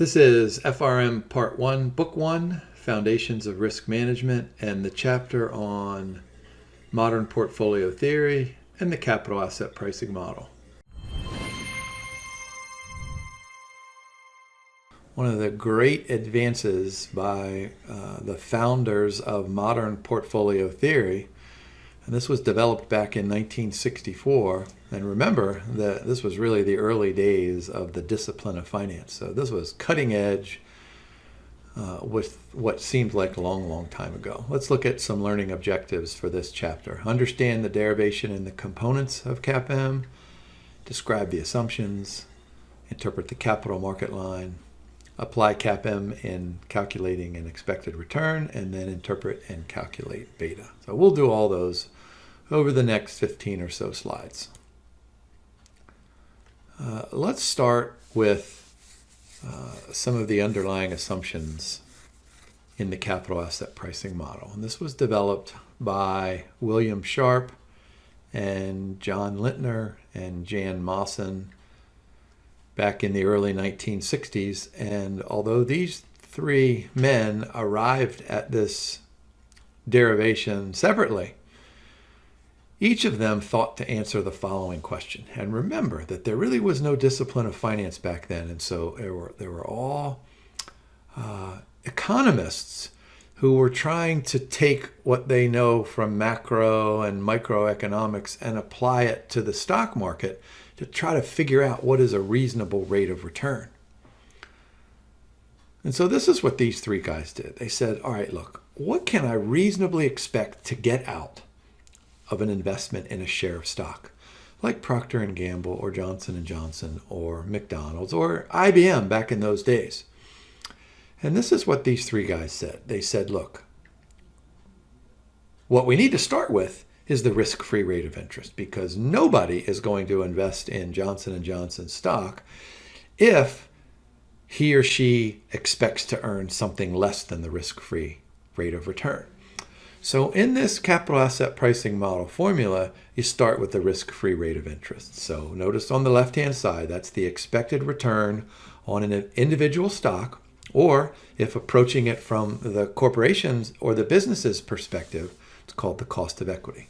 This is FRM Part 1, Book 1, Foundations of Risk Management, and the chapter on modern portfolio theory and the capital asset pricing model. One of the great advances by the founders of modern portfolio theory, and this was developed back in 1964, and remember that this was really the early days of the discipline of finance. So this was cutting edge with what seemed like a long time ago. Let's look at some learning objectives for this chapter. Understand the derivation and the components of CAPM, describe the assumptions, interpret the capital market line, apply CAPM in calculating an expected return, and then interpret and calculate beta. So we'll do all those over the next 15 or so slides. Let's start with some of the underlying assumptions in the capital asset pricing model. And this was developed by William Sharpe and John Lintner and Jan Mawson back in the early 1960s. And although these three men arrived at this derivation separately, each of them thought to answer the following question. And remember that there really was no discipline of finance back then. And so there were all economists who were trying to take what they know from macro and microeconomics and apply it to the stock market to try to figure out what is a reasonable rate of return. And so this is what these three guys did. They said, all right, look, what can I reasonably expect to get out of an investment in a share of stock, like Procter & Gamble or Johnson & Johnson or McDonald's or IBM back in those days? And this is what these three guys said. They said, look, what we need to start with is the risk-free rate of interest, because nobody is going to invest in Johnson & Johnson stock if he or she expects to earn something less than the risk-free rate of return. So in this capital asset pricing model formula, you start with the risk-free rate of interest. So notice on the left-hand side, that's the expected return on an individual stock, or if approaching it from the corporation's or the business's perspective, it's called the cost of equity.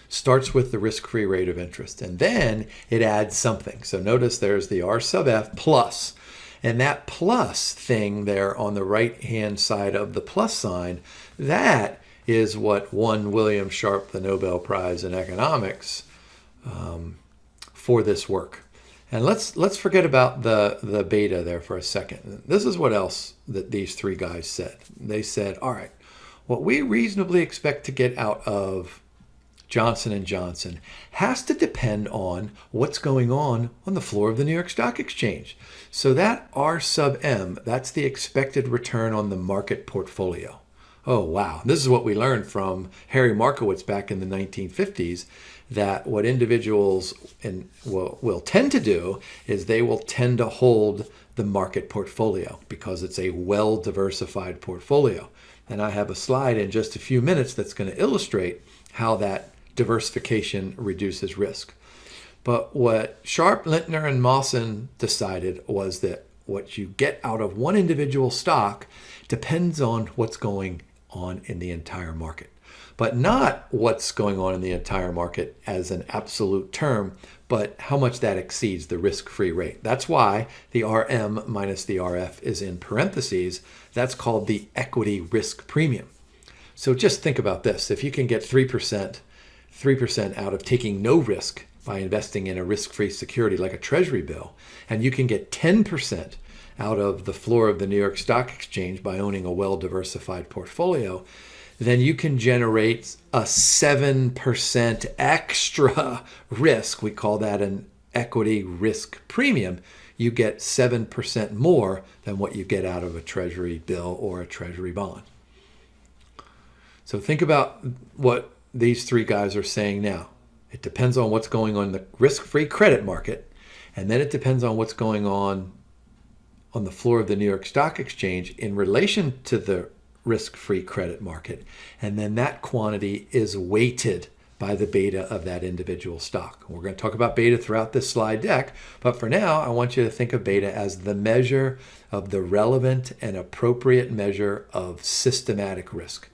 Starts with the risk-free rate of interest, and then it adds something. So notice there's the R sub F plus. And that plus thing there on the right-hand side of the plus sign, that is what won William Sharpe the Nobel Prize in economics for this work. And let's forget about the beta there for a second. This is what else that these three guys said. They said, all right, what we reasonably expect to get out of Johnson & Johnson has to depend on what's going on the floor of the New York Stock Exchange. So that R sub M, that's the expected return on the market portfolio. Oh, wow. This is what we learned from Harry Markowitz back in the 1950s, that what individuals will tend to do is they will tend to hold the market portfolio because it's a well-diversified portfolio. And I have a slide in just a few minutes that's going to illustrate how that diversification reduces risk. But what Sharpe, Lintner, and Mawson decided was that what you get out of one individual stock depends on what's going on in the entire market. But not what's going on in the entire market as an absolute term, but how much that exceeds the risk-free rate. That's why the RM minus the RF is in parentheses. That's called the equity risk premium. So just think about this. If you can get 3% out of taking no risk by investing in a risk-free security like a treasury bill, and you can get 10% out of the floor of the New York Stock Exchange by owning a well-diversified portfolio, then you can generate a 7% extra risk. We call that an equity risk premium. You get 7% more than what you get out of a treasury bill or a treasury bond. So think about what these three guys are saying now. It depends on what's going on in the risk-free credit market, and then it depends on what's going on the floor of the New York Stock Exchange in relation to the risk-free credit market. And then that quantity is weighted by the beta of that individual stock. We're going to talk about beta throughout this slide deck, but for now, I want you to think of beta as the measure of the relevant and appropriate measure of systematic risk.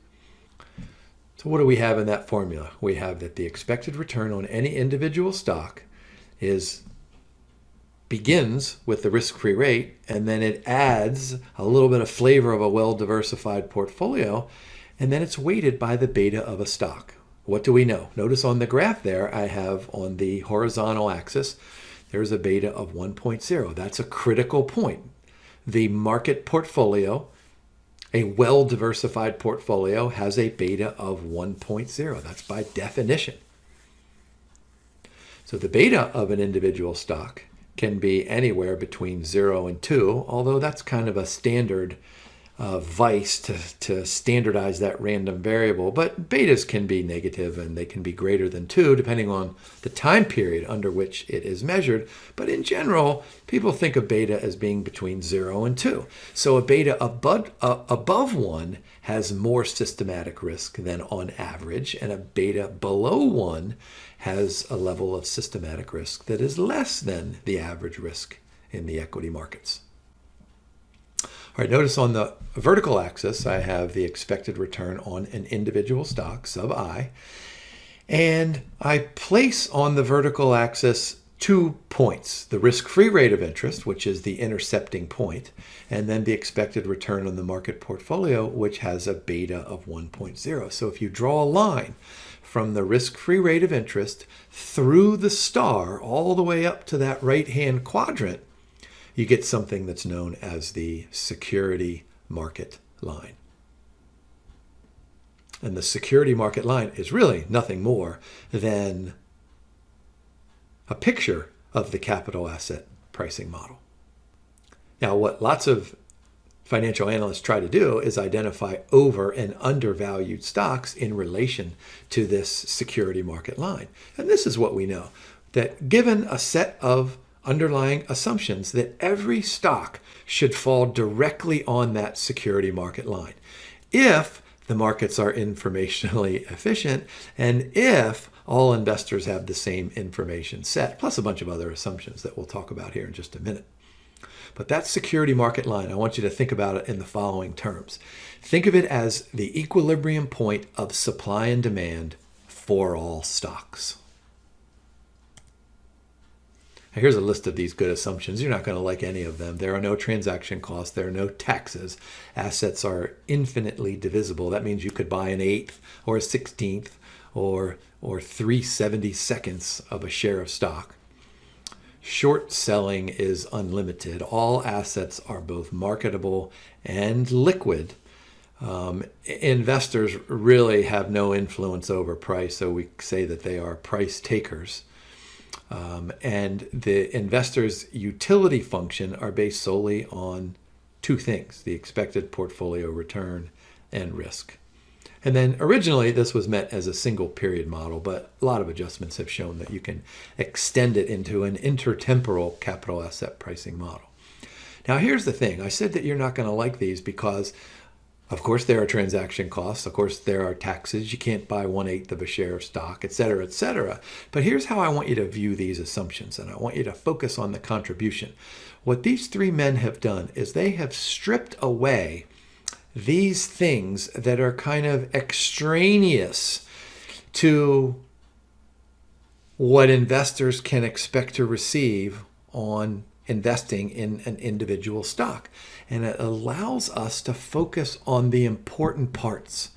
So what do we have in that formula? We have that the expected return on any individual stock begins with the risk-free rate, and then it adds a little bit of flavor of a well-diversified portfolio, and then it's weighted by the beta of a stock. What do we know? Notice on the graph there, I have on the horizontal axis, there's a beta of 1.0. That's a critical point. The market portfolio, a well-diversified portfolio, has a beta of 1.0. That's by definition. So the beta of an individual stock can be anywhere between 0 and 2, although that's kind of a standard vice to standardize that random variable. But betas can be negative and they can be greater than 2 depending on the time period under which it is measured. But in general, people think of beta as being between 0 and 2. So a beta above 1 has more systematic risk than on average, and a beta below 1 has a level of systematic risk that is less than the average risk in the equity markets. All right, notice on the vertical axis, I have the expected return on an individual stock, sub I, and I place on the vertical axis 2 points, the risk-free rate of interest, which is the intercepting point, and then the expected return on the market portfolio, which has a beta of 1.0. So if you draw a line from the risk-free rate of interest through the star all the way up to that right-hand quadrant, you get something that's known as the security market line. And the security market line is really nothing more than a picture of the capital asset pricing model. Now, what lots of financial analysts try to do is identify over and undervalued stocks in relation to this security market line. And this is what we know, that given a set of underlying assumptions, that every stock should fall directly on that security market line if the markets are informationally efficient and if all investors have the same information set, plus a bunch of other assumptions that we'll talk about here in just a minute. But that security market line, I want you to think about it in the following terms. Think of it as the equilibrium point of supply and demand for all stocks. Now, here's a list of these good assumptions. You're not going to like any of them. There are no transaction costs. There are no taxes. Assets are infinitely divisible. That means you could buy an 1/8 or a 1/16 or 3/72 of a share of stock. Short selling is unlimited. All assets are both marketable and liquid. Investors really have no influence over price, so we say that they are price takers. And the investor's utility function are based solely on 2 things, the expected portfolio return and risk. And then originally this was meant as a single period model, but a lot of adjustments have shown that you can extend it into an intertemporal capital asset pricing model. Now here's the thing. I said that you're not going to like these because of course there are transaction costs, of course there are taxes, you can't buy 1/8 of a share of stock, etc., etc. But here's how I want you to view these assumptions, and I want you to focus on the contribution. What these 3 men have done is they have stripped away these things that are kind of extraneous to what investors can expect to receive on investing in an individual stock. And it allows us to focus on the important parts.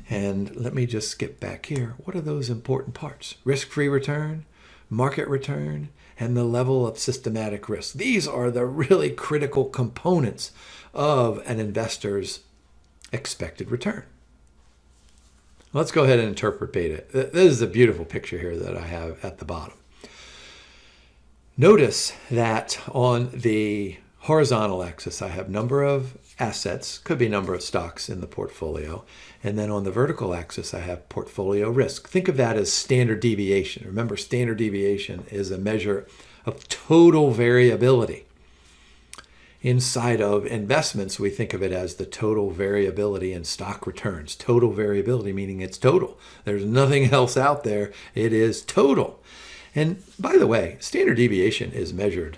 And let me just skip back here. What are those important parts? Risk-free return, market return, and the level of systematic risk. These are the really critical components of an investor's expected return. Let's go ahead and interpret beta. This is a beautiful picture here that I have at the bottom. Notice that on the horizontal axis, I have number of assets, could be number of stocks in the portfolio. And then on the vertical axis, I have portfolio risk. Think of that as standard deviation. Remember, standard deviation is a measure of total variability. Inside of investments, we think of it as the total variability in stock returns. Total variability meaning it's total. There's nothing else out there. It is total. And by the way, standard deviation is measured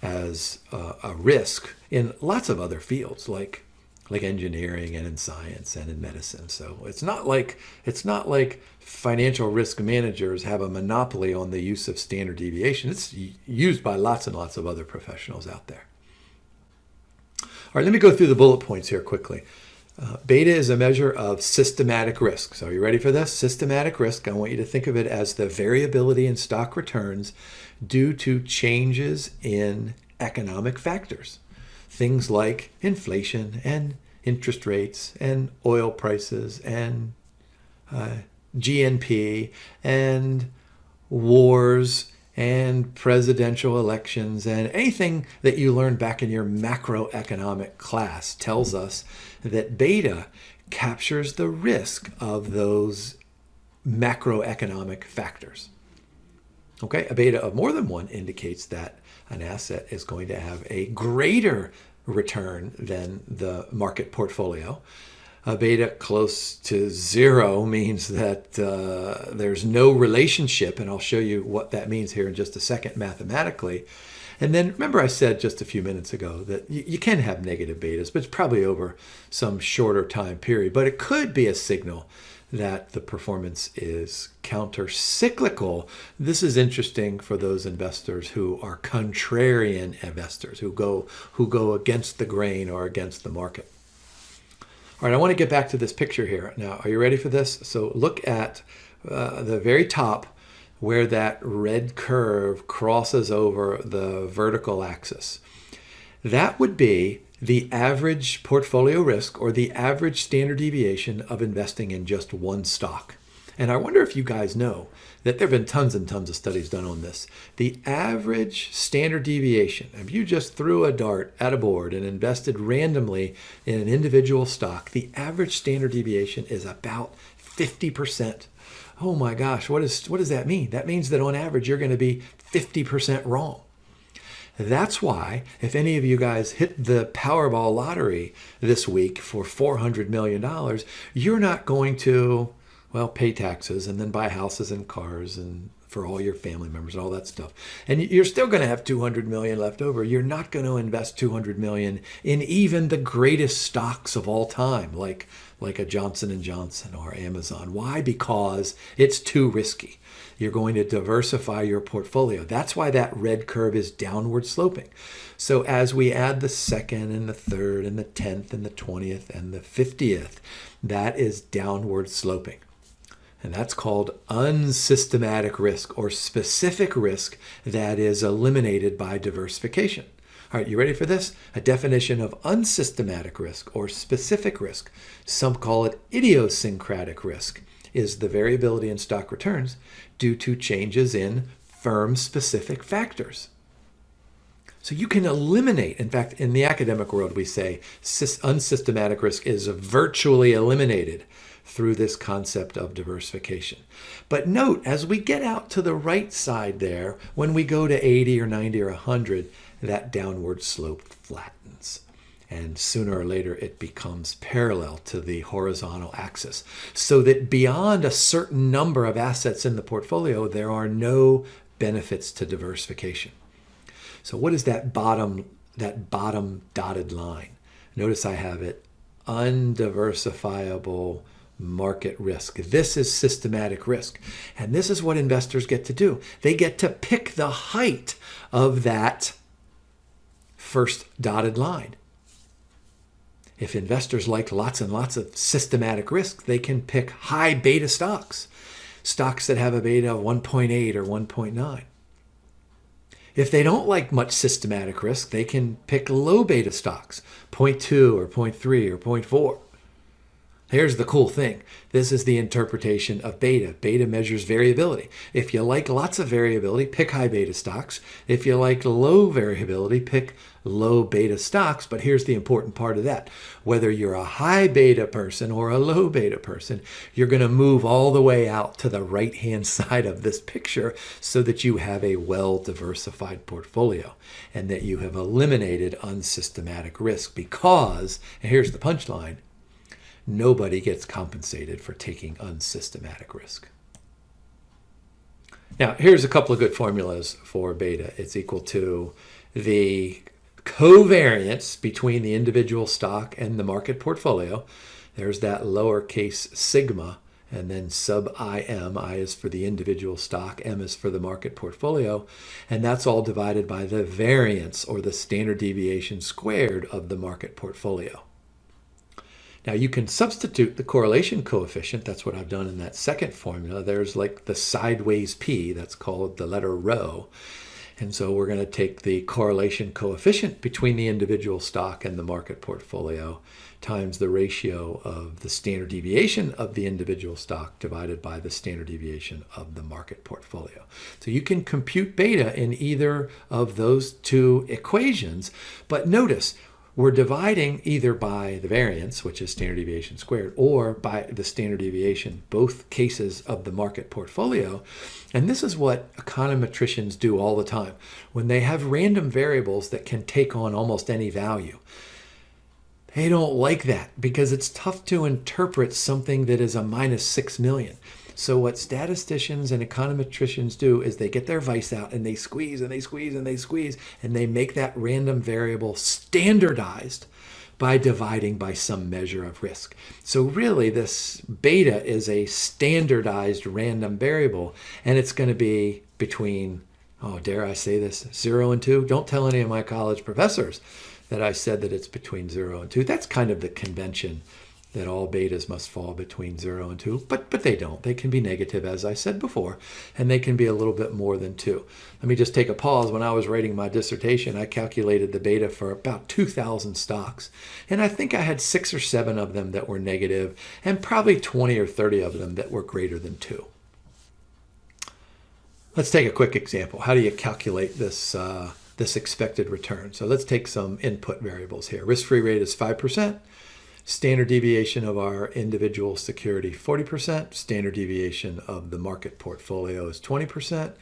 as a risk in lots of other fields like engineering and in science and in medicine. So it's not like financial risk managers have a monopoly on the use of standard deviation. It's used by lots and lots of other professionals out there. All right, let me go through the bullet points here quickly. Beta is a measure of systematic risk. So are you ready for this? Systematic risk, I want you to think of it as the variability in stock returns due to changes in economic factors. Things like inflation and interest rates and oil prices and GNP and wars and presidential elections, and anything that you learned back in your macroeconomic class tells us that beta captures the risk of those macroeconomic factors. Okay, a beta of more than one indicates that an asset is going to have a greater return than the market portfolio. A beta close to zero means that there's no relationship, and I'll show you what that means here in just a second mathematically. And then remember I said just a few minutes ago that you can have negative betas, but it's probably over some shorter time period. But it could be a signal that the performance is counter-cyclical. This is interesting for those investors who are contrarian investors, who go against the grain or against the market. All right, I want to get back to this picture here. Now, are you ready for this? So look at the very top where that red curve crosses over the vertical axis. That would be the average portfolio risk or the average standard deviation of investing in just one stock. And I wonder if you guys know that there have been tons and tons of studies done on this. The average standard deviation, if you just threw a dart at a board and invested randomly in an individual stock, the average standard deviation is about 50%. Oh my gosh, what does that mean? That means that on average, you're going to be 50% wrong. That's why if any of you guys hit the Powerball lottery this week for $400 million, you're not going to, well, pay taxes and then buy houses and cars and for all your family members and all that stuff. And you're still going to have $200 million left over. You're not going to invest $200 million in even the greatest stocks of all time, like a Johnson & Johnson or Amazon. Why? Because it's too risky. You're going to diversify your portfolio. That's why that red curve is downward sloping. So as we add the second and the third and the 10th and the 20th and the 50th, that is downward sloping. And that's called unsystematic risk or specific risk that is eliminated by diversification. All right, you ready for this? A definition of unsystematic risk or specific risk, some call it idiosyncratic risk, is the variability in stock returns due to changes in firm-specific factors. So you can eliminate, in fact, in the academic world, we say unsystematic risk is virtually eliminated through this concept of diversification. But note, as we get out to the right side there, when we go to 80 or 90 or 100, that downward slope flattens. And sooner or later, it becomes parallel to the horizontal axis. So that beyond a certain number of assets in the portfolio, there are no benefits to diversification. So what is that bottom dotted line? Notice I have it, undiversifiable market risk. This is systematic risk. And this is what investors get to do. They get to pick the height of that first dotted line. If investors like lots and lots of systematic risk, they can pick high beta stocks, stocks that have a beta of 1.8 or 1.9. If they don't like much systematic risk, they can pick low beta stocks, 0.2 or 0.3 or 0.4. Here's the cool thing. This is the interpretation of beta. Beta measures variability. If you like lots of variability, pick high beta stocks. If you like low variability, pick low beta stocks. But here's the important part of that. Whether you're a high beta person or a low beta person, you're going to move all the way out to the right-hand side of this picture so that you have a well-diversified portfolio and that you have eliminated unsystematic risk because, and here's the punchline, nobody gets compensated for taking unsystematic risk. Now, here's a couple of good formulas for beta. It's equal to the covariance between the individual stock and the market portfolio. There's that lowercase sigma, and then sub IM. I is for the individual stock, M is for the market portfolio, and that's all divided by the variance, or the standard deviation squared, of the market portfolio. Now you can substitute the correlation coefficient. That's what I've done in that second formula. There's like the sideways P, that's called the letter rho. And so we're going to take the correlation coefficient between the individual stock and the market portfolio times the ratio of the standard deviation of the individual stock divided by the standard deviation of the market portfolio. So you can compute beta in either of those two equations, but notice we're dividing either by the variance, which is standard deviation squared, or by the standard deviation, both cases of the market portfolio. And this is what econometricians do all the time. When they have random variables that can take on almost any value, they don't like that because it's tough to interpret something that is a minus 6 million. So what statisticians and econometricians do is they get their vice out and they squeeze and they squeeze and they squeeze, and they make that random variable standardized by dividing by some measure of risk. So really this beta is a standardized random variable, and it's going to be between, oh, dare I say this, 0 and 2? Don't tell any of my college professors that I said that it's between 0 and 2. That's kind of the convention, that all betas must fall between 0 and 2, but they don't. They can be negative, as I said before, and they can be a little bit more than 2. Let me just take a pause. When I was writing my dissertation, I calculated the beta for about 2,000 stocks, and I think I had 6 or 7 of them that were negative, and probably 20 or 30 of them that were greater than 2. Let's take a quick example. How do you calculate this expected return? So let's take some input variables here. Risk-free rate is 5%. Standard deviation of our individual security, 40%. Standard deviation of the market portfolio is 20%.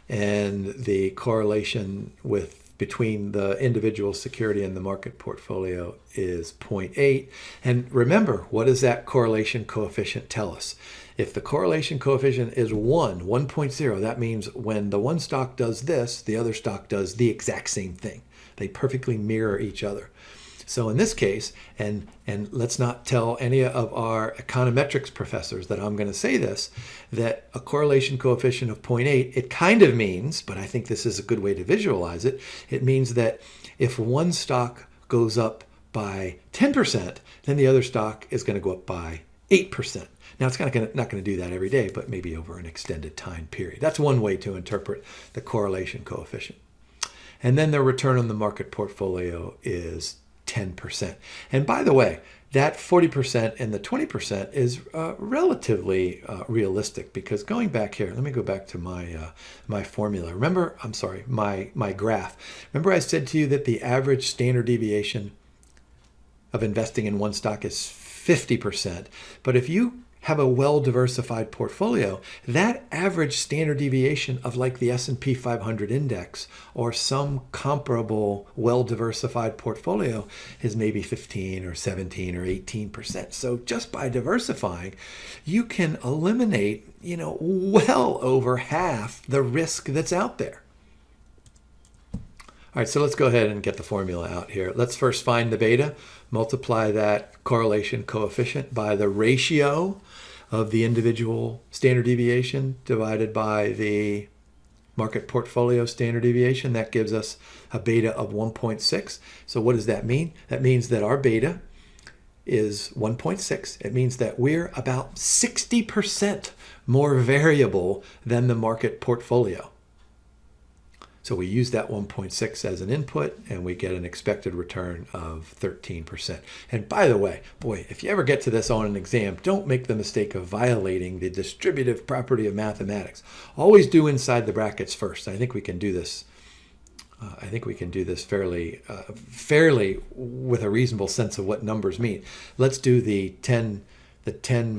And the correlation between the individual security and the market portfolio is 0.8. And remember, what does that correlation coefficient tell us? If the correlation coefficient is 1.0, that means when the one stock does this, the other stock does the exact same thing. They perfectly mirror each other. So in this case, and let's not tell any of our econometrics professors that I'm going to say this, that a correlation coefficient of 0.8, it kind of means, but I think this is a good way to visualize it, it means that if one stock goes up by 10%, then the other stock is going to go up by 8%. Now, it's not going to do that every day, but maybe over an extended time period. That's one way to interpret the correlation coefficient. And then the return on the market portfolio is 10%. And by the way, that 40% and the 20% is relatively realistic, because going back here, let me go back to my formula. Remember, I'm sorry, my graph. Remember I said to you that the average standard deviation of investing in one stock is 50%. But if you have a well-diversified portfolio, that average standard deviation of like the S&P 500 index or some comparable well-diversified portfolio is maybe 15 or 17 or 18%. So just by diversifying, you can eliminate, well over half the risk that's out there. All right, so let's go ahead and get the formula out here. Let's first find the beta, multiply that correlation coefficient by the ratio of the individual standard deviation divided by the market portfolio standard deviation. That gives us a beta of 1.6. So what does that mean? That means that our beta is 1.6. It means that we're about 60% more variable than the market portfolio. So we use that 1.6 as an input, and we get an expected return of 13%. And by the way, boy, if you ever get to this on an exam, don't make the mistake of violating the distributive property of mathematics. Always do inside the brackets first. I think we can do this. Fairly with a reasonable sense of what numbers mean. Let's do the 10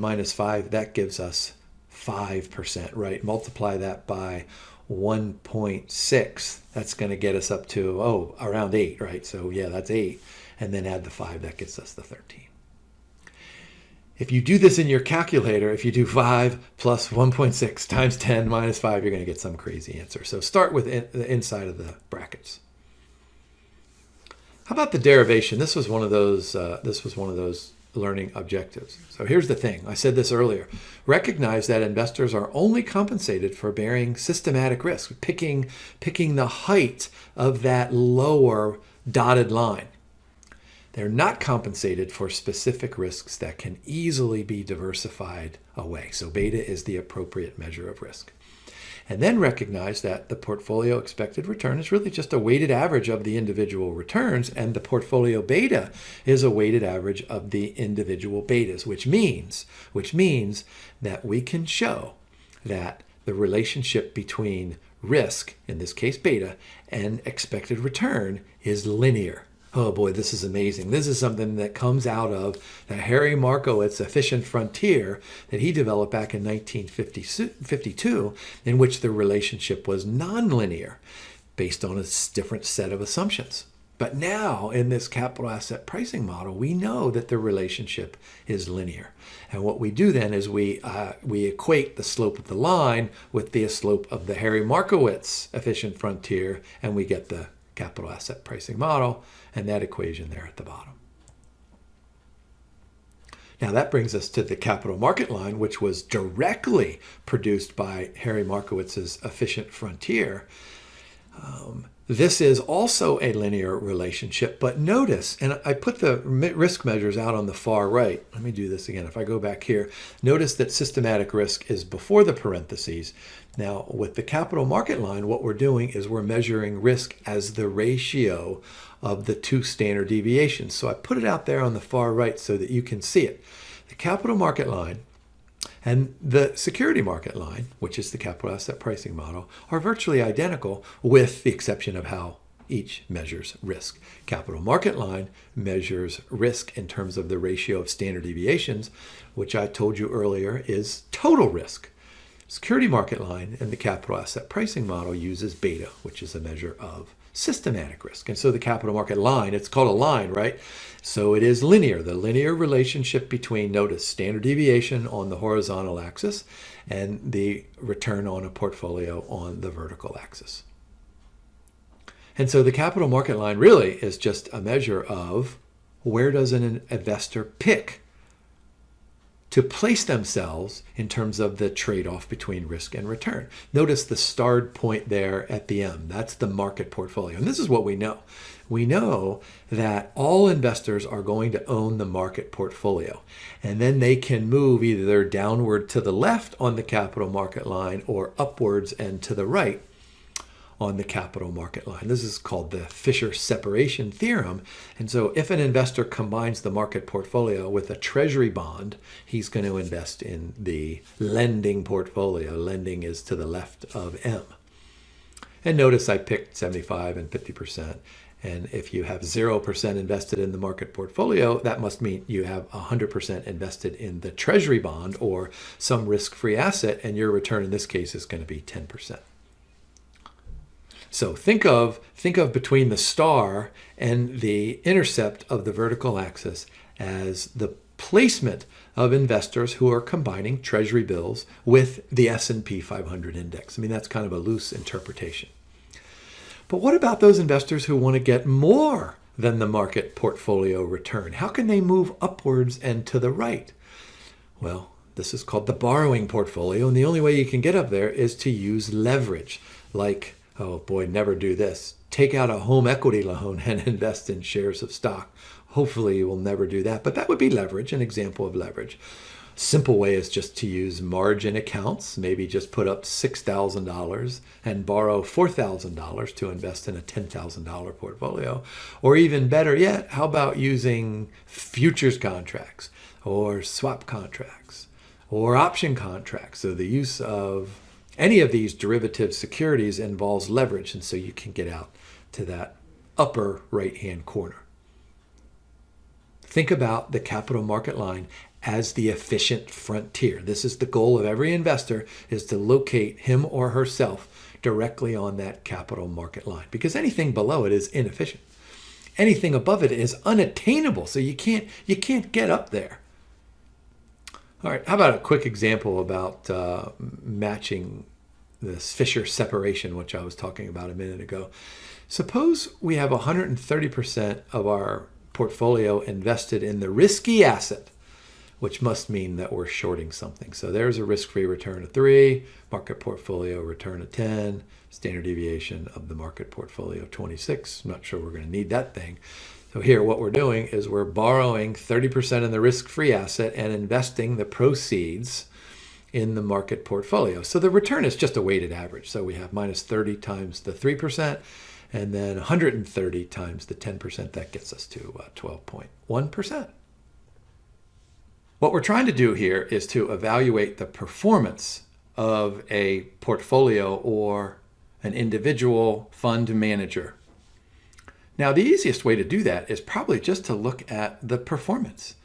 minus 5. That gives us 5%, right? Multiply that by 1.6, that's going to get us up to, around 8, right? So yeah, that's 8. And then add the 5, that gets us the 13. If you do this in your calculator, if you do 5 plus 1.6 times 10 minus 5, you're going to get some crazy answer. So start with the inside of the brackets. How about the derivation? This was one of those learning objectives. So here's the thing. I said this earlier. Recognize that investors are only compensated for bearing systematic risk, picking the height of that lower dotted line. They're not compensated for specific risks that can easily be diversified away. So beta is the appropriate measure of risk. And then recognize that the portfolio expected return is really just a weighted average of the individual returns, and the portfolio beta is a weighted average of the individual betas, which means that we can show that the relationship between risk, in this case beta, and expected return is linear. Oh boy, this is amazing. This is something that comes out of the Harry Markowitz efficient frontier that he developed back in 1952, in which the relationship was nonlinear based on a different set of assumptions. But now in this capital asset pricing model, we know that the relationship is linear. And what we do then is we equate the slope of the line with the slope of the Harry Markowitz efficient frontier, and we get the capital asset pricing model, and that equation there at the bottom. Now that brings us to the capital market line, which was directly produced by Harry Markowitz's efficient frontier. This is also a linear relationship, but notice, and I put the risk measures out on the far right. Let me do this again. If I go back here, notice that systematic risk is before the parentheses. Now, with the capital market line, what we're doing is we're measuring risk as the ratio of the two standard deviations. So I put it out there on the far right so that you can see it. The capital market line and the security market line, which is the capital asset pricing model, are virtually identical with the exception of how each measures risk. Capital market line measures risk in terms of the ratio of standard deviations, which I told you earlier is total risk. Security market line and the capital asset pricing model uses beta, which is a measure of systematic risk. And so the capital market line, it's called a line, right? So it is linear, the linear relationship between, notice, standard deviation on the horizontal axis and the return on a portfolio on the vertical axis. And so the capital market line really is just a measure of where does an investor pick to place themselves in terms of the trade-off between risk and return. Notice the starred point there at the M. That's the market portfolio. And this is what we know. We know that all investors are going to own the market portfolio. And then they can move either downward to the left on the capital market line or upwards and to the right on the capital market line. This is called the Fisher separation theorem. And so if an investor combines the market portfolio with a treasury bond, he's going to invest in the lending portfolio. Lending is to the left of M. And notice I picked 75 and 50%. And if you have 0% invested in the market portfolio, that must mean you have 100% invested in the treasury bond or some risk-free asset, and your return in this case is going to be 10%. So think of between the star and the intercept of the vertical axis as the placement of investors who are combining treasury bills with the S&P 500 index. I mean, that's kind of a loose interpretation. But what about those investors who want to get more than the market portfolio return? How can they move upwards and to the right? Well, this is called the borrowing portfolio, and the only way you can get up there is to use leverage, like, oh boy, never do this. Take out a home equity loan and invest in shares of stock. Hopefully you will never do that, but that would be leverage, an example of leverage. Simple way is just to use margin accounts, maybe just put up $6,000 and borrow $4,000 to invest in a $10,000 portfolio. Or even better yet, how about using futures contracts or swap contracts or option contracts? So the use of any of these derivative securities involves leverage, and so you can get out to that upper right-hand corner. Think about the capital market line as the efficient frontier. This is the goal of every investor, is to locate him or herself directly on that capital market line, because anything below it is inefficient. Anything above it is unattainable, so you can't get up there. All right, how about a quick example about matching this Fisher separation, which I was talking about a minute ago. Suppose we have 130% of our portfolio invested in the risky asset, which must mean that we're shorting something. So there's a risk-free return of 3, market portfolio return of 10, standard deviation of the market portfolio 26. I'm not sure we're going to need that thing. So here what we're doing is we're borrowing 30% in the risk-free asset and investing the proceeds in the market portfolio. So the return is just a weighted average. So we have minus 30 times the 3%, and then 130 times the 10%. That gets us to 12.1%. What we're trying to do here is to evaluate the performance of a portfolio or an individual fund manager. Now, the easiest way to do that is probably just to look at the performance.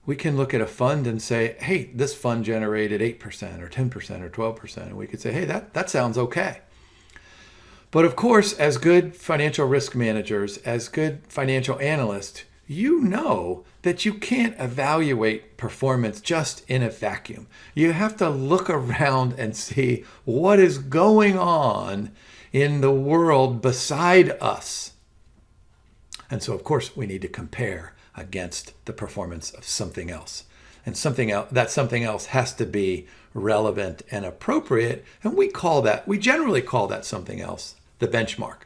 We can look at a fund and say, hey, this fund generated 8% or 10% or 12%. And we could say, hey, that sounds okay. But of course, as good financial risk managers, as good financial analysts, you know that you can't evaluate performance just in a vacuum. You have to look around and see what is going on in the world beside us. And so, of course, we need to compare against the performance of something else. And that something else has to be relevant and appropriate. And we generally call that something else the benchmark.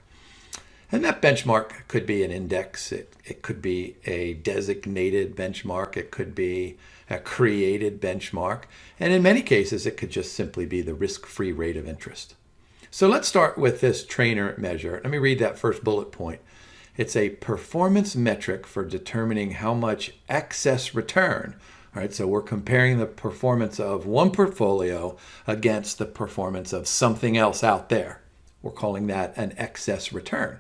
And that benchmark could be an index. It could be a designated benchmark. It could be a created benchmark. And in many cases, it could just simply be the risk-free rate of interest. So let's start with this Treynor measure. Let me read that first bullet point. It's a performance metric for determining how much excess return. All right, so we're comparing the performance of one portfolio against the performance of something else out there. We're calling that an excess return.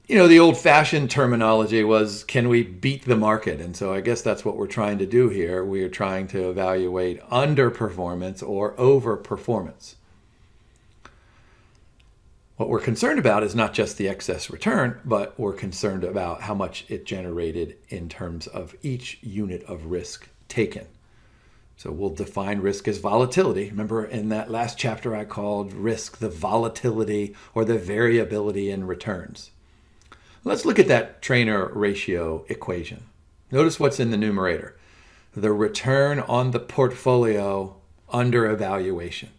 You know, the old-fashioned terminology was, can we beat the market? And so I guess that's what we're trying to do here. We are trying to evaluate underperformance or overperformance. What we're concerned about is not just the excess return, but we're concerned about how much it generated in terms of each unit of risk taken. So we'll define risk as volatility. Remember in that last chapter I called risk the volatility or the variability in returns. Let's look at that Treynor ratio equation. Notice what's in the numerator. The return on the portfolio under evaluation.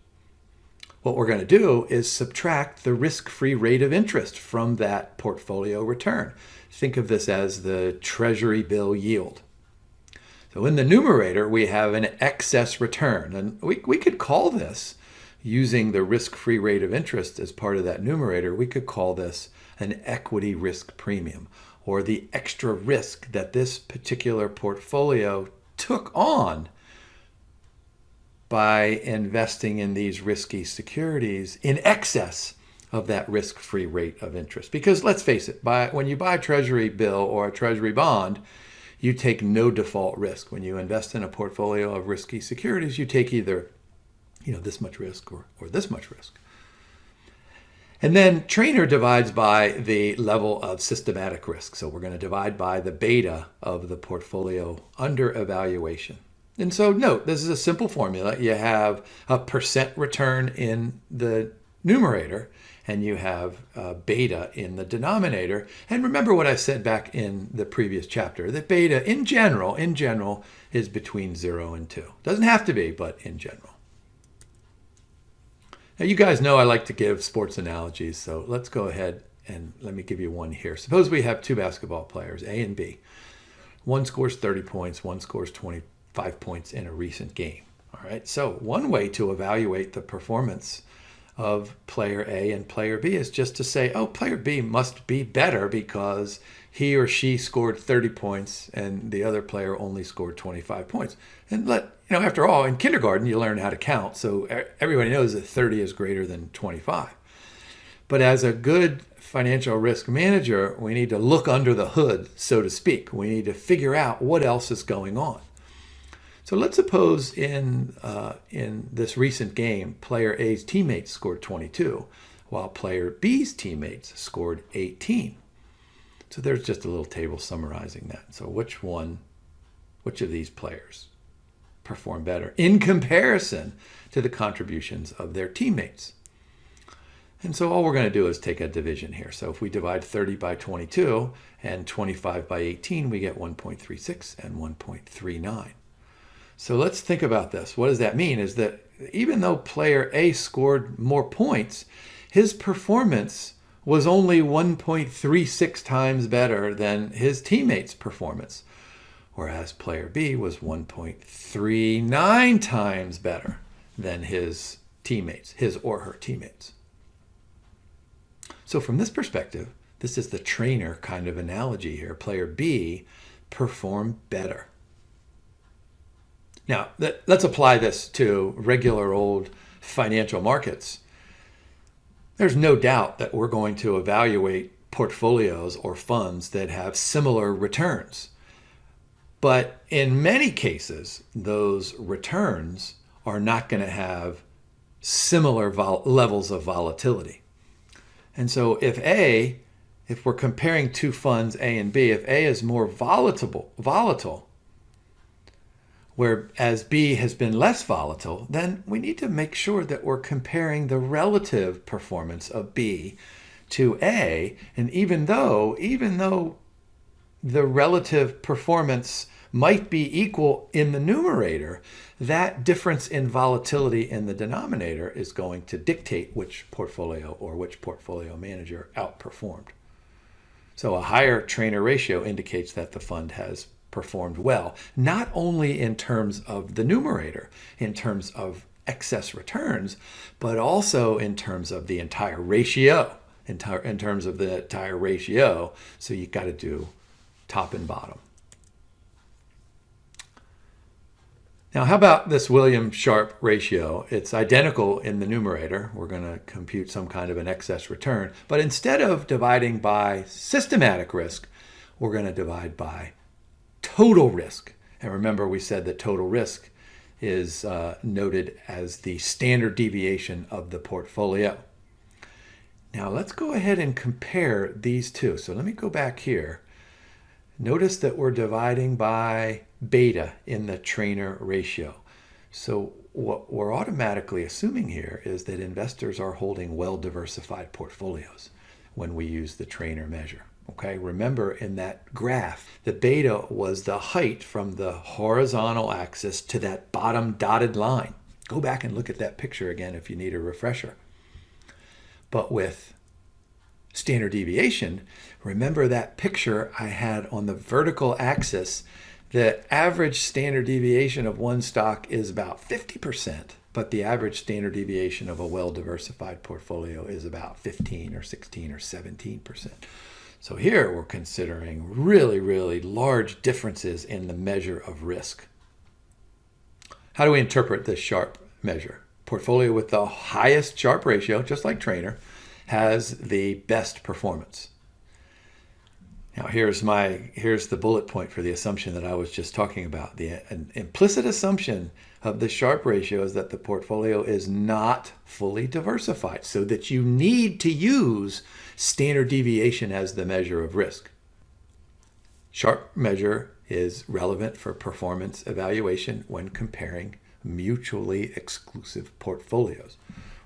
What we're going to do is subtract the risk-free rate of interest from that portfolio return. Think of this as the Treasury bill yield. So in the numerator, we have an excess return. And we could call this, using the risk-free rate of interest as part of that numerator, we could call this an equity risk premium, or the extra risk that this particular portfolio took on by investing in these risky securities in excess of that risk-free rate of interest. Because let's face it, when you buy a Treasury bill or a Treasury bond, you take no default risk. When you invest in a portfolio of risky securities, you take either this much risk or this much risk. And then Treynor divides by the level of systematic risk. So we're going to divide by the beta of the portfolio under evaluation. And so note, this is a simple formula. You have a percent return in the numerator, and you have beta in the denominator. And remember what I said back in the previous chapter, that beta in general is between 0 and 2. Doesn't have to be, but in general. Now you guys know I like to give sports analogies, so let's go ahead and let me give you one here. Suppose we have two basketball players, A and B. One scores 30 points, one scores 20 5 points in a recent game. All right, so one way to evaluate the performance of player A and player B is just to say, oh, player B must be better because he or she scored 30 points and the other player only scored 25 points. And after all, in kindergarten, you learn how to count. So everybody knows that 30 is greater than 25. But as a good financial risk manager, we need to look under the hood, so to speak. We need to figure out what else is going on. So let's suppose in this recent game, player A's teammates scored 22, while player B's teammates scored 18. So there's just a little table summarizing that. So which of these players performed better in comparison to the contributions of their teammates? And so all we're going to do is take a division here. So if we divide 30 by 22 and 25 by 18, we get 1.36 and 1.39. So let's think about this. What does that mean? Is that even though player A scored more points, his performance was only 1.36 times better than his teammates' performance, whereas player B was 1.39 times better than his teammates, his or her teammates. So from this perspective, this is the Treynor kind of analogy here. Player B performed better. Now, let's apply this to regular old financial markets. There's no doubt that we're going to evaluate portfolios or funds that have similar returns. But in many cases, those returns are not going to have similar levels of volatility. And so if we're comparing two funds, A and B, if A is more volatile, whereas B has been less volatile, then we need to make sure that we're comparing the relative performance of B to A. And even though the relative performance might be equal in the numerator, that difference in volatility in the denominator is going to dictate which portfolio or which portfolio manager outperformed. So a higher Treynor ratio indicates that the fund has performed well, not only in terms of the numerator, in terms of excess returns, but also in terms of the entire ratio, in terms of the entire ratio. So you've got to do top and bottom. Now, how about this Williams-Sharpe ratio? It's identical in the numerator. We're going to compute some kind of an excess return. But instead of dividing by systematic risk, we're going to divide by total risk. And remember, we said that total risk is noted as the standard deviation of the portfolio. Now, let's go ahead and compare these two. So let me go back here. Notice that we're dividing by beta in the Treynor ratio. So what we're automatically assuming here is that investors are holding well-diversified portfolios when we use the Treynor measure. Okay, remember in that graph, the beta was the height from the horizontal axis to that bottom dotted line. Go back and look at that picture again if you need a refresher. But with standard deviation, remember that picture I had on the vertical axis. The average standard deviation of one stock is about 50%, but the average standard deviation of a well-diversified portfolio is about 15 or 16 or 17%. So here we're considering really, really large differences in the measure of risk. How do we interpret this Sharpe measure? Portfolio with the highest Sharpe ratio, just like Treynor, has the best performance. Now here's the bullet point for the assumption that I was just talking about. An implicit assumption of the Sharpe ratio is that the portfolio is not fully diversified, so that you need to use standard deviation as the measure of risk. Sharpe measure is relevant for performance evaluation when comparing mutually exclusive portfolios.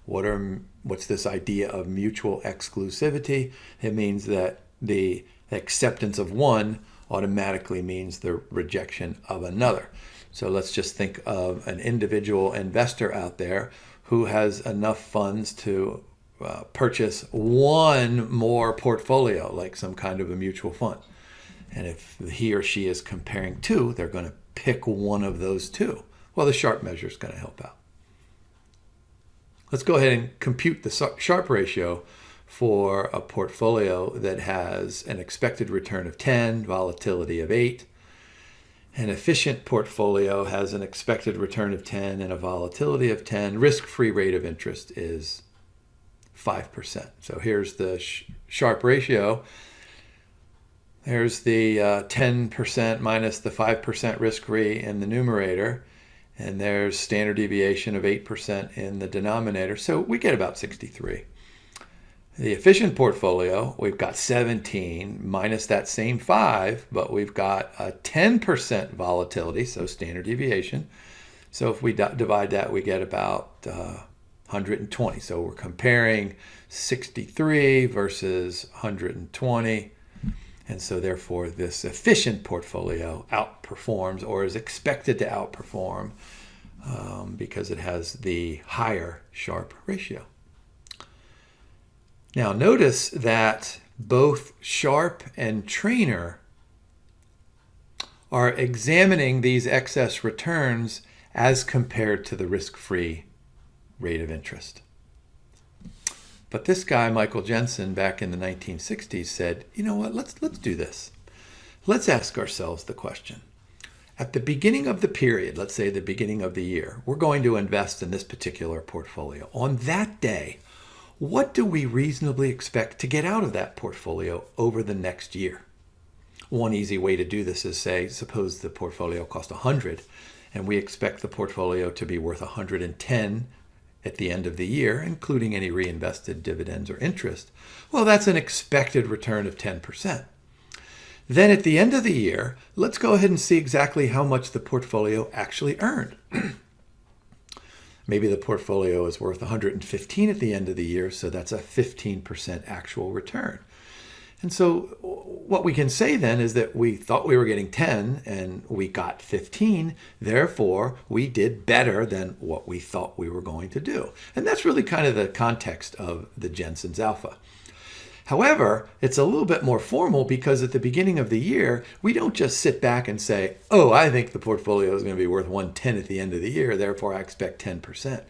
What's this idea of mutual exclusivity? It means that the acceptance of one automatically means the rejection of another. So let's just think of an individual investor out there who has enough funds to purchase one more portfolio, like some kind of a mutual fund. And if he or she is comparing two, they're going to pick one of those two? Well, the Sharpe measure is going to help out. Let's go ahead and compute the Sharpe ratio for a portfolio that has an expected return of 10, volatility of 8. An efficient portfolio has an expected return of 10 and a volatility of 10. Risk-free rate of interest is 5%. So here's the Sharpe ratio. There's the 10% minus the 5% risk-free in the numerator. And there's standard deviation of 8% in the denominator. So we get about 63. The efficient portfolio, we've got 17 minus that same 5, but we've got a 10% volatility, so standard deviation. So if we divide that, we get about 120. So we're comparing 63 versus 120. And so therefore, this efficient portfolio outperforms or is expected to outperform because it has the higher Sharpe ratio. Now notice that both Sharpe and Treynor are examining these excess returns as compared to the risk-free rate of interest. But this guy, Michael Jensen, back in the 1960s said, you know what, let's do this. Let's ask ourselves the question. At the beginning of the period, let's say the beginning of the year, we're going to invest in this particular portfolio. On that day, what do we reasonably expect to get out of that portfolio over the next year? One easy way to do this is say, suppose the portfolio cost 100 and we expect the portfolio to be worth 110 at the end of the year, including any reinvested dividends or interest. Well, that's an expected return of 10%. Then at the end of the year, let's go ahead and see exactly how much the portfolio actually earned. Maybe the portfolio is worth 115 at the end of the year, so that's a 15% actual return. And so what we can say then is that we thought we were getting 10 and we got 15. Therefore, we did better than what we thought we were going to do. And that's really kind of the context of the Jensen's alpha. However, it's a little bit more formal because at the beginning of the year, we don't just sit back and say, oh, I think the portfolio is going to be worth 110 at the end of the year, therefore I expect 10%.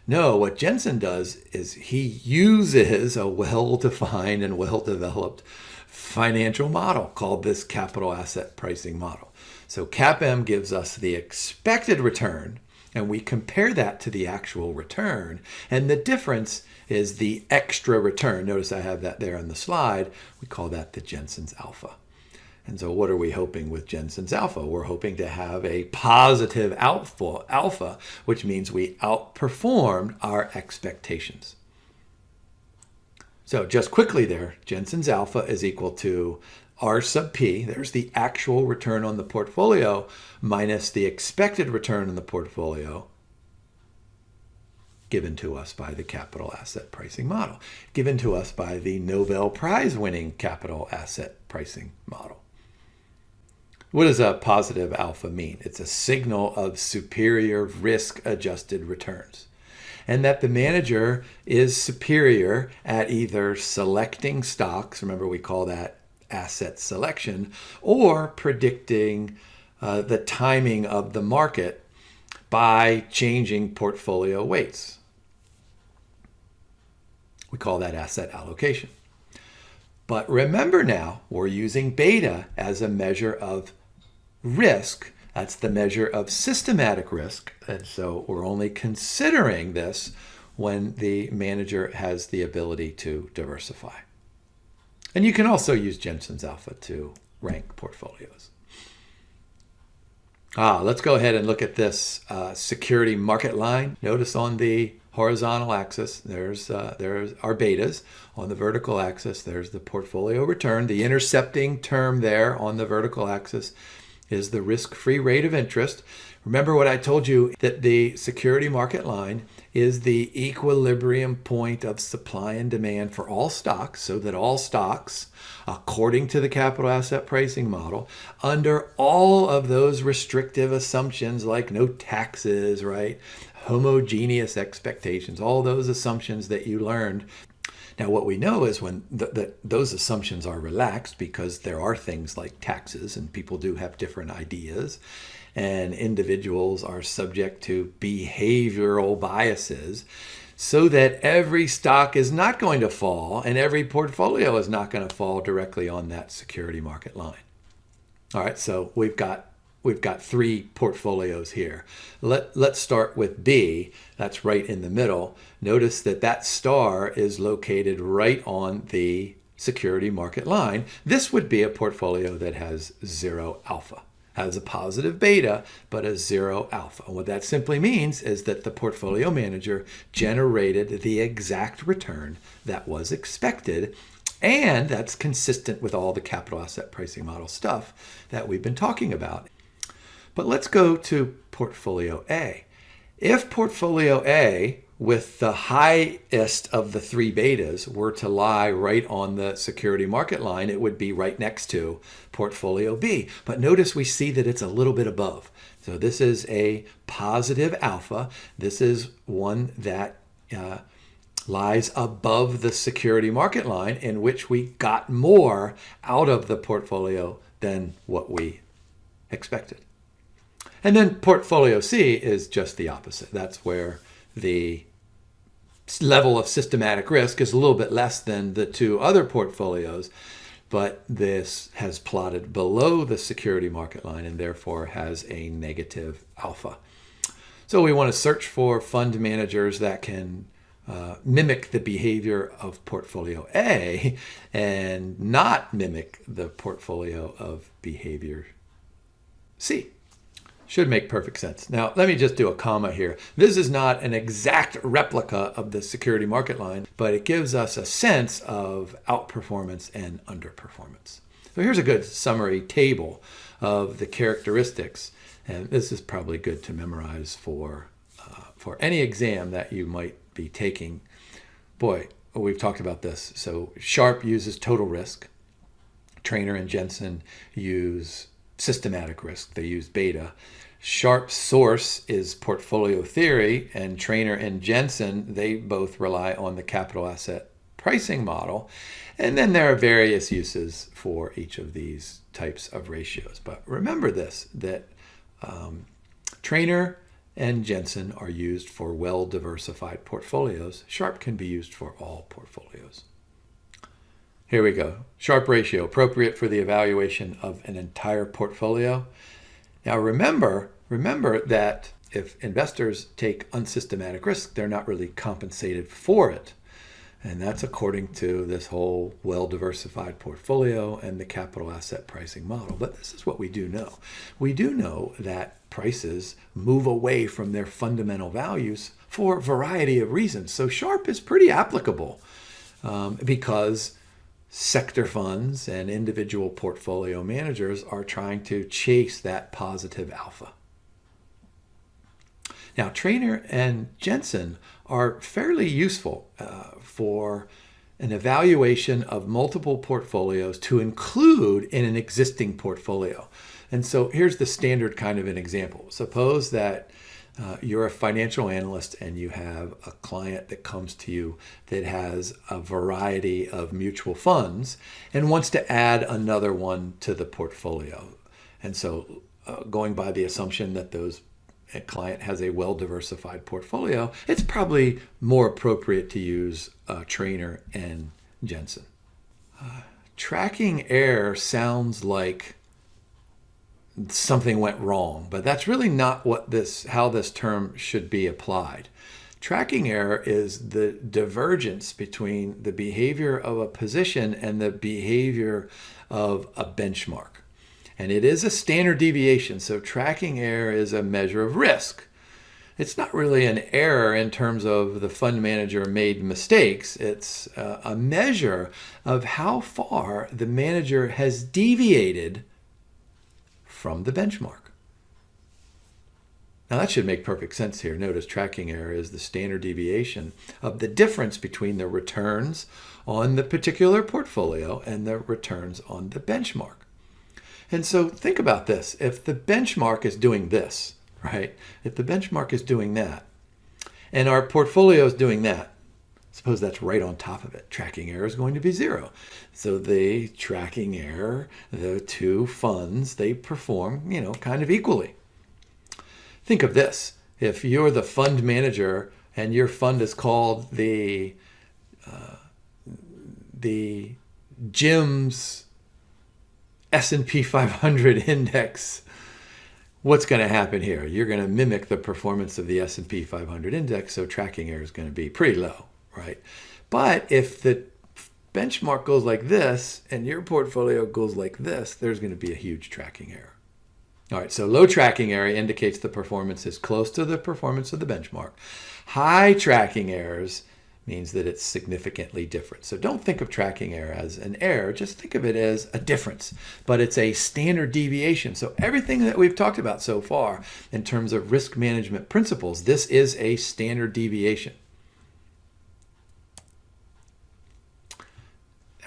No, what Jensen does is he uses a well-defined and well-developed financial model called this capital asset pricing model. So CAPM gives us the expected return, and we compare that to the actual return, and the difference is the extra return. Notice I have that there on the slide. We call that the Jensen's alpha. And so what are we hoping with Jensen's alpha? We're hoping to have a positive alpha, which means we outperformed our expectations. So just quickly there, Jensen's alpha is equal to R sub P, there's the actual return on the portfolio, minus the expected return on the portfolio, given to us by the capital asset pricing model, given to us by the Nobel Prize winning capital asset pricing model. What does a positive alpha mean? It's a signal of superior risk-adjusted returns, and that the manager is superior at either selecting stocks, remember we call that asset selection, or predicting the timing of the market by changing portfolio weights. We call that asset allocation. But remember now, we're using beta as a measure of risk. That's the measure of systematic risk. And so we're only considering this when the manager has the ability to diversify. And you can also use Jensen's alpha to rank portfolios. Let's go ahead and look at this security market line. Notice on the horizontal axis, there's our betas. On the vertical axis, there's the portfolio return. The intercepting term there on the vertical axis is the risk-free rate of interest. Remember what I told you, that the security market line is the equilibrium point of supply and demand for all stocks, so that all stocks, according to the capital asset pricing model, under all of those restrictive assumptions like no taxes, right? Homogeneous expectations, all those assumptions that you learned. Now, what we know is when those assumptions are relaxed, because there are things like taxes and people do have different ideas, and individuals are subject to behavioral biases, so that every stock is not going to fall and every portfolio is not going to fall directly on that security market line. All right, so we've got 3 portfolios here. Let's start with B. That's right in the middle. Notice that star is located right on the security market line. This would be a portfolio that has 0 alpha. Has a positive beta, but a 0 alpha. And what that simply means is that the portfolio manager generated the exact return that was expected, and that's consistent with all the capital asset pricing model stuff that we've been talking about. But let's go to portfolio A. If portfolio A, with the highest of the 3 betas, were to lie right on the security market line, it would be right next to portfolio B. But notice we see that it's a little bit above. So this is a positive alpha. This is one that lies above the security market line, in which we got more out of the portfolio than what we expected. And then portfolio C is just the opposite. That's where the level of systematic risk is a little bit less than the 2 other portfolios, but this has plotted below the security market line and therefore has a negative alpha. So we want to search for fund managers that can mimic the behavior of portfolio A and not mimic the portfolio of behavior C. Should make perfect sense. Now, let me just do a comma here. This is not an exact replica of the security market line, but it gives us a sense of outperformance and underperformance. So here's a good summary table of the characteristics, and this is probably good to memorize for any exam that you might be taking. Boy, we've talked about this. So Sharpe uses total risk. Treynor and Jensen use systematic risk. They use beta. Sharpe's source is portfolio theory, and Treynor and Jensen, they both rely on the capital asset pricing model. And then there are various uses for each of these types of ratios. But remember this, that Treynor and Jensen are used for well-diversified portfolios. Sharpe can be used for all portfolios. Here we go. Sharpe ratio, appropriate for the evaluation of an entire portfolio. Now remember that if investors take unsystematic risk, they're not really compensated for it. And that's according to this whole well-diversified portfolio and the capital asset pricing model. But this is what we do know. We do know that prices move away from their fundamental values for a variety of reasons. So Sharpe is pretty applicable because sector funds and individual portfolio managers are trying to chase that positive alpha. Now, Treynor and Jensen are fairly useful for an evaluation of multiple portfolios to include in an existing portfolio. And so here's the standard kind of an example. Suppose that you're a financial analyst and you have a client that comes to you that has a variety of mutual funds and wants to add another one to the portfolio. And so going by the assumption that a client has a well-diversified portfolio, it's probably more appropriate to use Treynor and Jensen. Tracking error sounds like something went wrong, but that's really not how this term should be applied. Tracking error is the divergence between the behavior of a position and the behavior of a benchmark. And it is a standard deviation, so tracking error is a measure of risk. It's not really an error in terms of the fund manager made mistakes. It's a measure of how far the manager has deviated from the benchmark. Now that should make perfect sense here. Notice tracking error is the standard deviation of the difference between the returns on the particular portfolio and the returns on the benchmark. And so think about this. If the benchmark is doing this, right? If the benchmark is doing that, and our portfolio is doing that, Suppose that's right on top of it. Tracking error is going to be 0. So the tracking error, the two funds, they perform, kind of equally. Think of this. If you're the fund manager and your fund is called the Jim's S&P 500 index, what's going to happen here? You're going to mimic the performance of the S&P 500 index, so tracking error is going to be pretty low, right? But if the benchmark goes like this and your portfolio goes like this, there's going to be a huge tracking error. All right, so low tracking error indicates the performance is close to the performance of the benchmark. High tracking errors means that it's significantly different. So don't think of tracking error as an error, just think of it as a difference. But it's a standard deviation. So everything that we've talked about so far in terms of risk management principles, this is a standard deviation.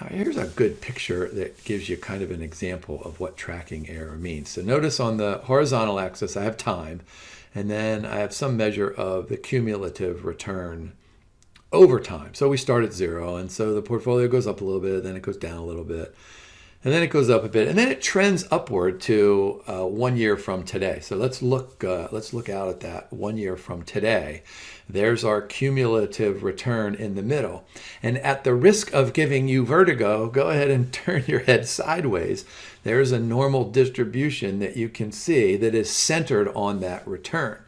Now here's a good picture that gives you kind of an example of what tracking error means. So notice on the horizontal axis I have time, and then I have some measure of the cumulative return over time. So we start at 0, and so the portfolio goes up a little bit, then it goes down a little bit, and then it goes up a bit, and then it trends upward to 1 year from today. So let's look out at that 1 year from today. There's our cumulative return in the middle. And at the risk of giving you vertigo, go ahead and turn your head sideways. There's a normal distribution that you can see that is centered on that return.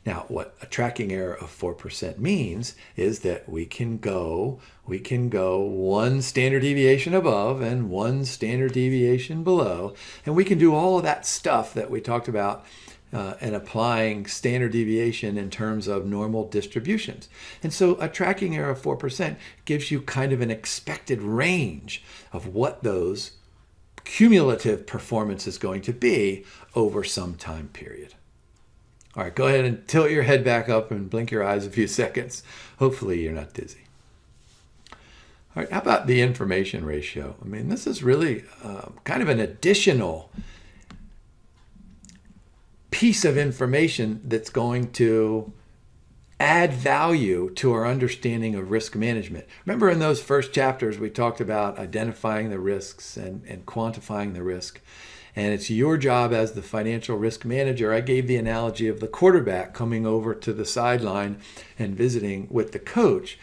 Now, what a tracking error of 4% means is that we can go one standard deviation above and one standard deviation below, and we can do all of that stuff that we talked about and applying standard deviation in terms of normal distributions. And so a tracking error of 4% gives you kind of an expected range of what those cumulative performance is going to be over some time period. All right, go ahead and tilt your head back up and blink your eyes a few seconds. Hopefully you're not dizzy. All right, how about the information ratio? I mean, this is really kind of an additional piece of information that's going to add value to our understanding of risk management. Remember in those first chapters, we talked about identifying the risks and quantifying the risk. And it's your job as the financial risk manager. I gave the analogy of the quarterback coming over to the sideline and visiting with the coach.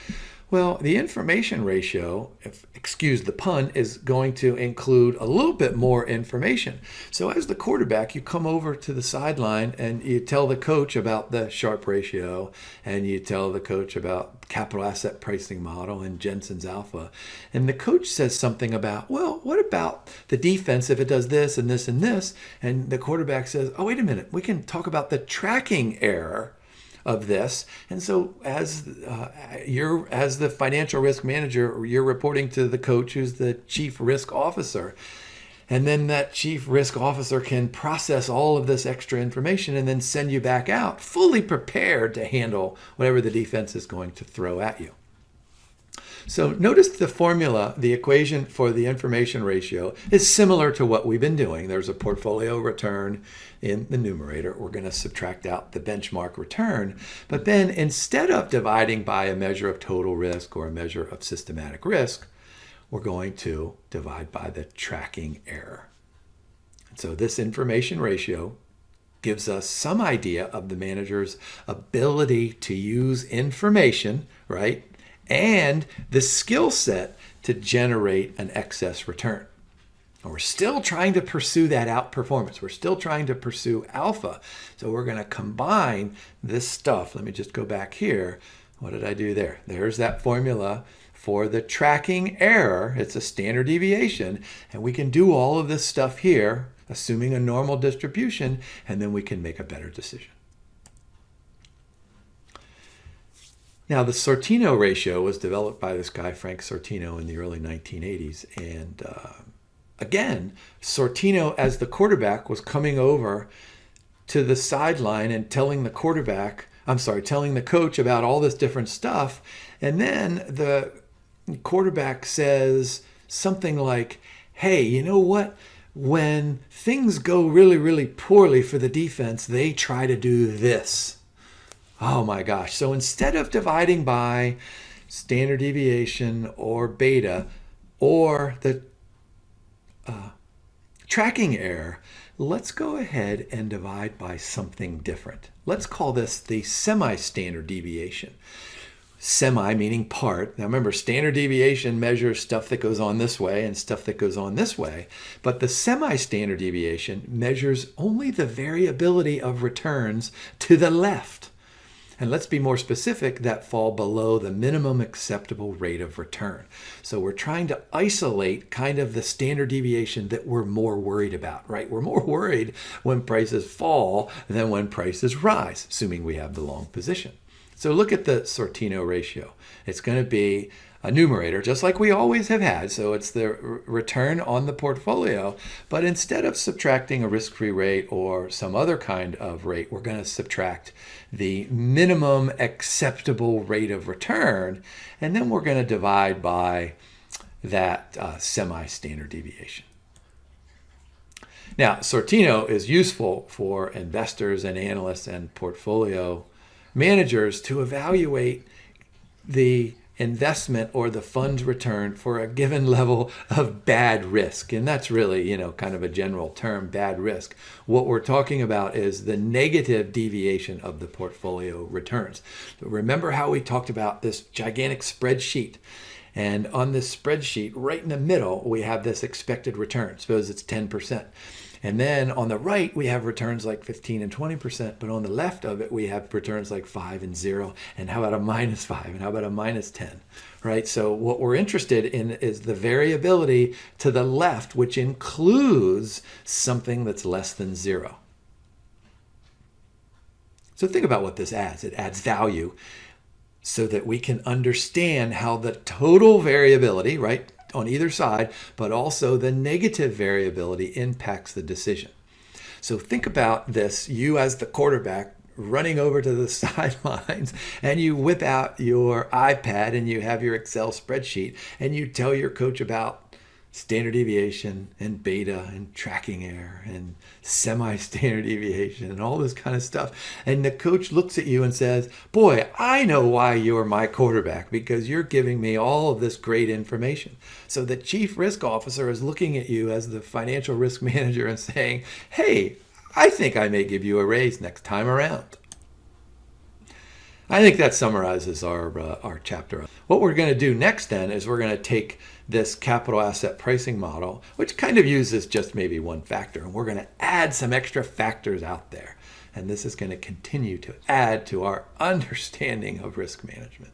Well, the information ratio, excuse the pun, is going to include a little bit more information. So as the quarterback, you come over to the sideline and you tell the coach about the Sharpe ratio, and you tell the coach about capital asset pricing model and Jensen's alpha. And the coach says something about, well, what about the defense if it does this and this and this? And the quarterback says, oh, wait a minute, we can talk about the tracking error of this. And so as the financial risk manager, you're reporting to the coach who's the chief risk officer. And then that chief risk officer can process all of this extra information and then send you back out fully prepared to handle whatever the defense is going to throw at you. So notice the formula, the equation for the information ratio is similar to what we've been doing. There's a portfolio return in the numerator. We're going to subtract out the benchmark return. But then instead of dividing by a measure of total risk or a measure of systematic risk, we're going to divide by the tracking error. And so this information ratio gives us some idea of the manager's ability to use information, right? And the skill set to generate an excess return. And we're still trying to pursue that outperformance. We're still trying to pursue alpha. So we're going to combine this stuff. Let me just go back here. What did I do there? There's that formula for the tracking error. It's a standard deviation. And we can do all of this stuff here, assuming a normal distribution, and then we can make a better decision. Now, the Sortino ratio was developed by this guy, Frank Sortino, in the early 1980s. And again, Sortino, as the quarterback, was coming over to the sideline and telling the coach about all this different stuff. And then the quarterback says something like, hey, you know what? When things go really, really poorly for the defense, they try to do this. Oh my gosh. So instead of dividing by standard deviation or beta or the tracking error, let's go ahead and divide by something different. Let's call this the semi-standard deviation. Semi meaning part. Now remember, standard deviation measures stuff that goes on this way and stuff that goes on this way, but the semi-standard deviation measures only the variability of returns to the left. And let's be more specific, that fall below the minimum acceptable rate of return. So we're trying to isolate kind of the standard deviation that we're more worried about, right? We're more worried when prices fall than when prices rise, assuming we have the long position. So look at the Sortino ratio. It's going to be a numerator, just like we always have had. So it's the return on the portfolio. But instead of subtracting a risk-free rate or some other kind of rate, we're going to subtract the minimum acceptable rate of return. And then we're going to divide by that semi-standard deviation. Now, Sortino is useful for investors and analysts and portfolio managers to evaluate the investment or the fund's return for a given level of bad risk. And that's really, kind of a general term, bad risk. What we're talking about is the negative deviation of the portfolio returns. But remember how we talked about this gigantic spreadsheet. And on this spreadsheet, right in the middle, we have this expected return. Suppose it's 10%. And then on the right, we have returns like 15 and 20%, but on the left of it, we have returns like 5 and 0. And how about a -5? And how about a -10, right? So what we're interested in is the variability to the left, which includes something that's less than 0. So think about what this adds. It adds value so that we can understand how the total variability, right, on either side, but also the negative variability impacts the decision. So think about this, you as the quarterback running over to the sidelines, and you whip out your iPad and you have your Excel spreadsheet and you tell your coach about standard deviation and beta and tracking error and semi-standard deviation and all this kind of stuff. And the coach looks at you and says, boy, I know why you're my quarterback, because you're giving me all of this great information. So the chief risk officer is looking at you as the financial risk manager and saying, hey, I think I may give you a raise next time around. I think that summarizes our chapter. What we're going to do next then is we're going to take this capital asset pricing model, which kind of uses just maybe one factor, and we're going to add some extra factors out there. And this is going to continue to add to our understanding of risk management.